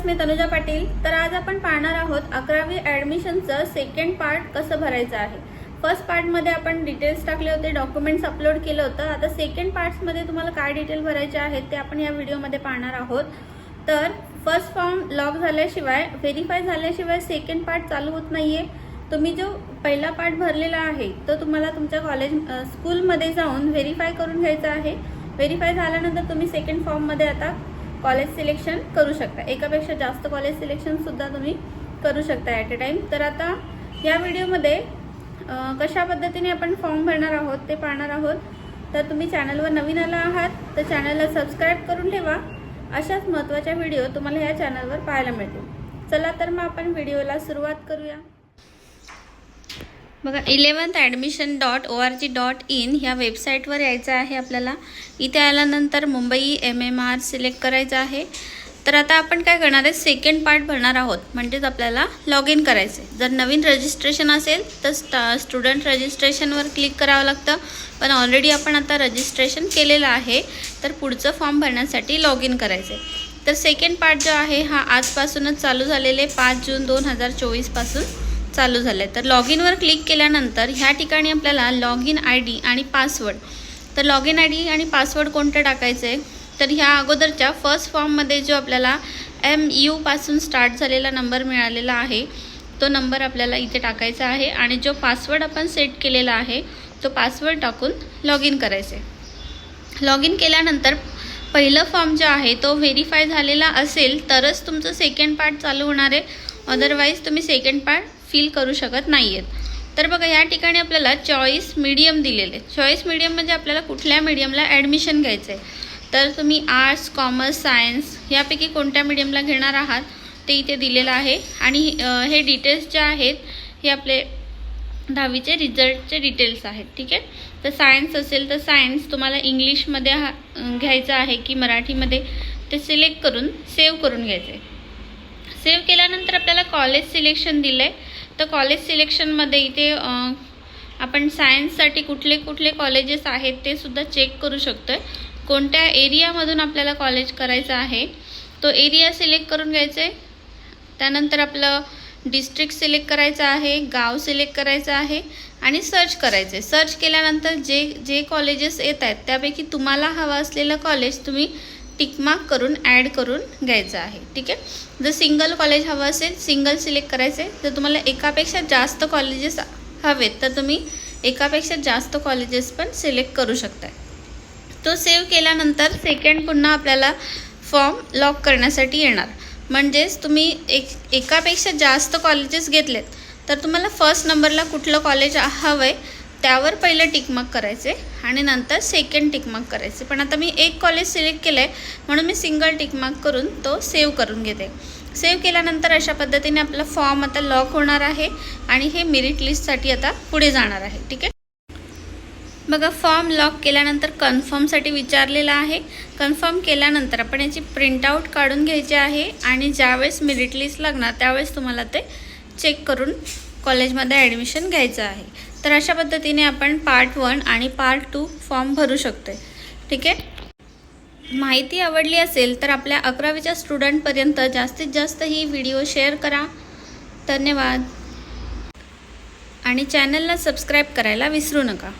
Viewers, मी तनुजा पाटील। तर आज आपण पाहणार आहोत 11वी ॲडमिशनचं सेकंड पार्ट कसं भरायचं आहे। फर्स्ट पार्टमध्ये आपण डिटेल्स टाकले होते, डॉक्युमेंट्स अपलोड केलं होतं। आता सेकंड पार्ट्समध्ये तुम्हाला काय डिटेल भरायचे आहेत ते आपण या व्हिडिओमध्ये पाहणार आहोत। तर फर्स्ट फॉर्म लॉक झाल्याशिवाय, व्हेरीफाय झाल्याशिवाय सेकंड पार्ट चालू होत नाहीये। तुम्ही जो पहिला पार्ट भरलेला आहे तो तुम्हाला तुमच्या कॉलेज स्कूलमध्ये जाऊन व्हेरीफाय करून घ्यायचा आहे। व्हेरीफाय झाल्यानंतर तुम्ही सेकंड फॉर्ममध्ये आता कॉलेज सिलेक्शन करू शकता। एकापेक्षा जास्त कॉलेज सिलेक्शन सुद्धा तुम्ही करू शकता ॲट अ टाइम। तर आता या व्हिडिओमध्ये कशा पद्धतीने आपण फॉर्म भरणार आहोत ते पाहणार आहोत। तर तुम्ही चॅनलवर नवीन आला आहात तर चॅनलला सबस्क्राईब करून ठेवा। अशाच महत्त्वाच्या व्हिडिओ तुम्हाला या चॅनलवर पाहायला मिळतील। चला तर मग आपण व्हिडिओला सुरुवात करूया। बघा, 11thadmission.org.in ह्या वेबसाईटवर यायचं आहे आपल्याला। इथे आल्यानंतर मुंबई MMR सिलेक्ट करायचं आहे। तर आता आपण काय करणार आहे, सेकंड पार्ट भरणार आहोत, म्हणजेच आपल्याला लॉग इन करायचं आहे। जर नवीन रजिस्ट्रेशन असेल तर स्टुडंट रजिस्ट्रेशनवर क्लिक करावं लागतं, पण ऑलरेडी आपण आता रजिस्ट्रेशन केलेलं आहे तर पुढचं फॉर्म भरण्यासाठी लॉग इन करायचं आहे। तर सेकंड पार्ट जो आहे हा आजपासूनच चालू झालेले 5 जून 2024 पासून चालू झालं आहे। तर लॉग इनवर क्लिक केल्यानंतर ह्या ठिकाणी आपल्याला लॉग इन ID आणि पासवर्ड, तर लॉग इन ID आणि पासवर्ड कोणतं टाकायचं आहे, तर ह्या अगोदरच्या फर्स्ट फॉर्ममध्ये जो आपल्याला MU पासून स्टार्ट झालेला नंबर मिळालेला आहे तो नंबर आपल्याला इथे टाकायचा आहे आणि जो पासवर्ड आपण सेट केलेला आहे तो पासवर्ड टाकून लॉग इन करायचं आहे। लॉग इन केल्यानंतर पहिलं फॉर्म जो आहे तो व्हेरीफाय झालेला असेल तरच तुमचं सेकंड पार्ट चालू होणार आहे, अदरवाईज तुम्ही सेकंड पार्ट फिल करू शकत नाही आहेत। तर बघा, या ठिकाणी आपल्याला चॉईस मीडियम दिलेले। चॉईस मीडियम म्हणजे आपल्याला कुठल्या मीडियमला ॲडमिशन घ्यायचं आहे, तर तुम्ही आर्ट्स, कॉमर्स, सायन्स यापैकी कोणत्या मीडियमला घेणार आहात ते इथे दिलेलं आहे। आणि हे डिटेल्स जे आहेत हे आपले 10वीचे रिझल्टचे डिटेल्स आहेत, ठीक आहे। तर सायन्स असेल तर सायन्स तुम्हाला इंग्लिशमध्ये घ्यायचं आहे की मराठीमध्ये ते सिलेक्ट करून सेव्ह करून घ्यायचं आहे। सेव्ह केल्यानंतर आपल्याला कॉलेज सिलेक्शन दिलं आहे, तर कॉलेज सिलेक्शनमध्ये इथे आपण सायन्ससाठी कुठले कुठले कॉलेजेस आहेत ते सुद्धा चेक करू शकतो। कोणत्या एरियामधून आपल्याला कॉलेज करायचं आहे तो एरिया सिलेक्ट करून घ्यायचं आहे। त्यानंतर आपलं डिस्ट्रिक्ट सिलेक्ट करायचं आहे, गाव सिलेक्ट करायचं आहे आणि सर्च करायचं आहे। सर्च केल्यानंतर जे कॉलेजेस येत आहेत त्यापैकी तुम्हाला हवं असलेलं कॉलेज तुम्ही टिकमार्क करून ॲड करून घ्यायचं आहे, ठीक आहे। जर सिंगल कॉलेज हवं असेल सिंगल सिलेक्ट करायचं आहे। जर तुम्हाला एकापेक्षा जास्त कॉलेजेस हवेत तर तुम्ही एकापेक्षा जास्त कॉलेजेस पण सिलेक्ट करू शकता। तो सेव्ह केल्यानंतर सेकंड पुन्हा आपल्याला फॉर्म लॉक करण्यासाठी येणार, म्हणजेच तुम्ही एकापेक्षा जास्त कॉलेजेस घेतलेत तर तुम्हाला फर्स्ट नंबरला कुठलं कॉलेज हवं आहे त्यावर पहिलं टिकमार्क करायचे आणि नंतर सेकंड टिकमार्क करायचे। पण आता मी एक कॉलेज सिलेक्ट केलं आहे म्हणून मी सिंगल टिकमार्क करून तो सेव्ह करून घेते। सेव्ह केल्यानंतर अशा पद्धतीने आपला फॉर्म आता लॉक होणार आहे आणि हे मेरिट लिस्टसाठी आता पुढे जाणार आहे, ठीक आहे। बघा, फॉर्म लॉक केल्यानंतर कन्फर्मसाठी विचारलेलं आहे। कन्फर्म केल्यानंतर आपण याची प्रिंटआउट काढून घ्यायची आहे आणि ज्यावेळेस मेरिट लिस्ट लागणार त्यावेळेस तुम्हाला ते चेक करून कॉलेजमध्ये ॲडमिशन घ्यायचं आहे। तर अशा पद्धतीने आपण पार्ट 1 आणि पार्ट 2 फॉर्म भरू शकतो, ठीक आहे। माहिती आवडली असेल तर आपल्या 11वीच्या स्टुडंटपर्यंत जास्तीत जास्त ही व्हिडिओ शेअर करा। धन्यवाद आणि चॅनलला सबस्क्राईब करायला विसरू नका।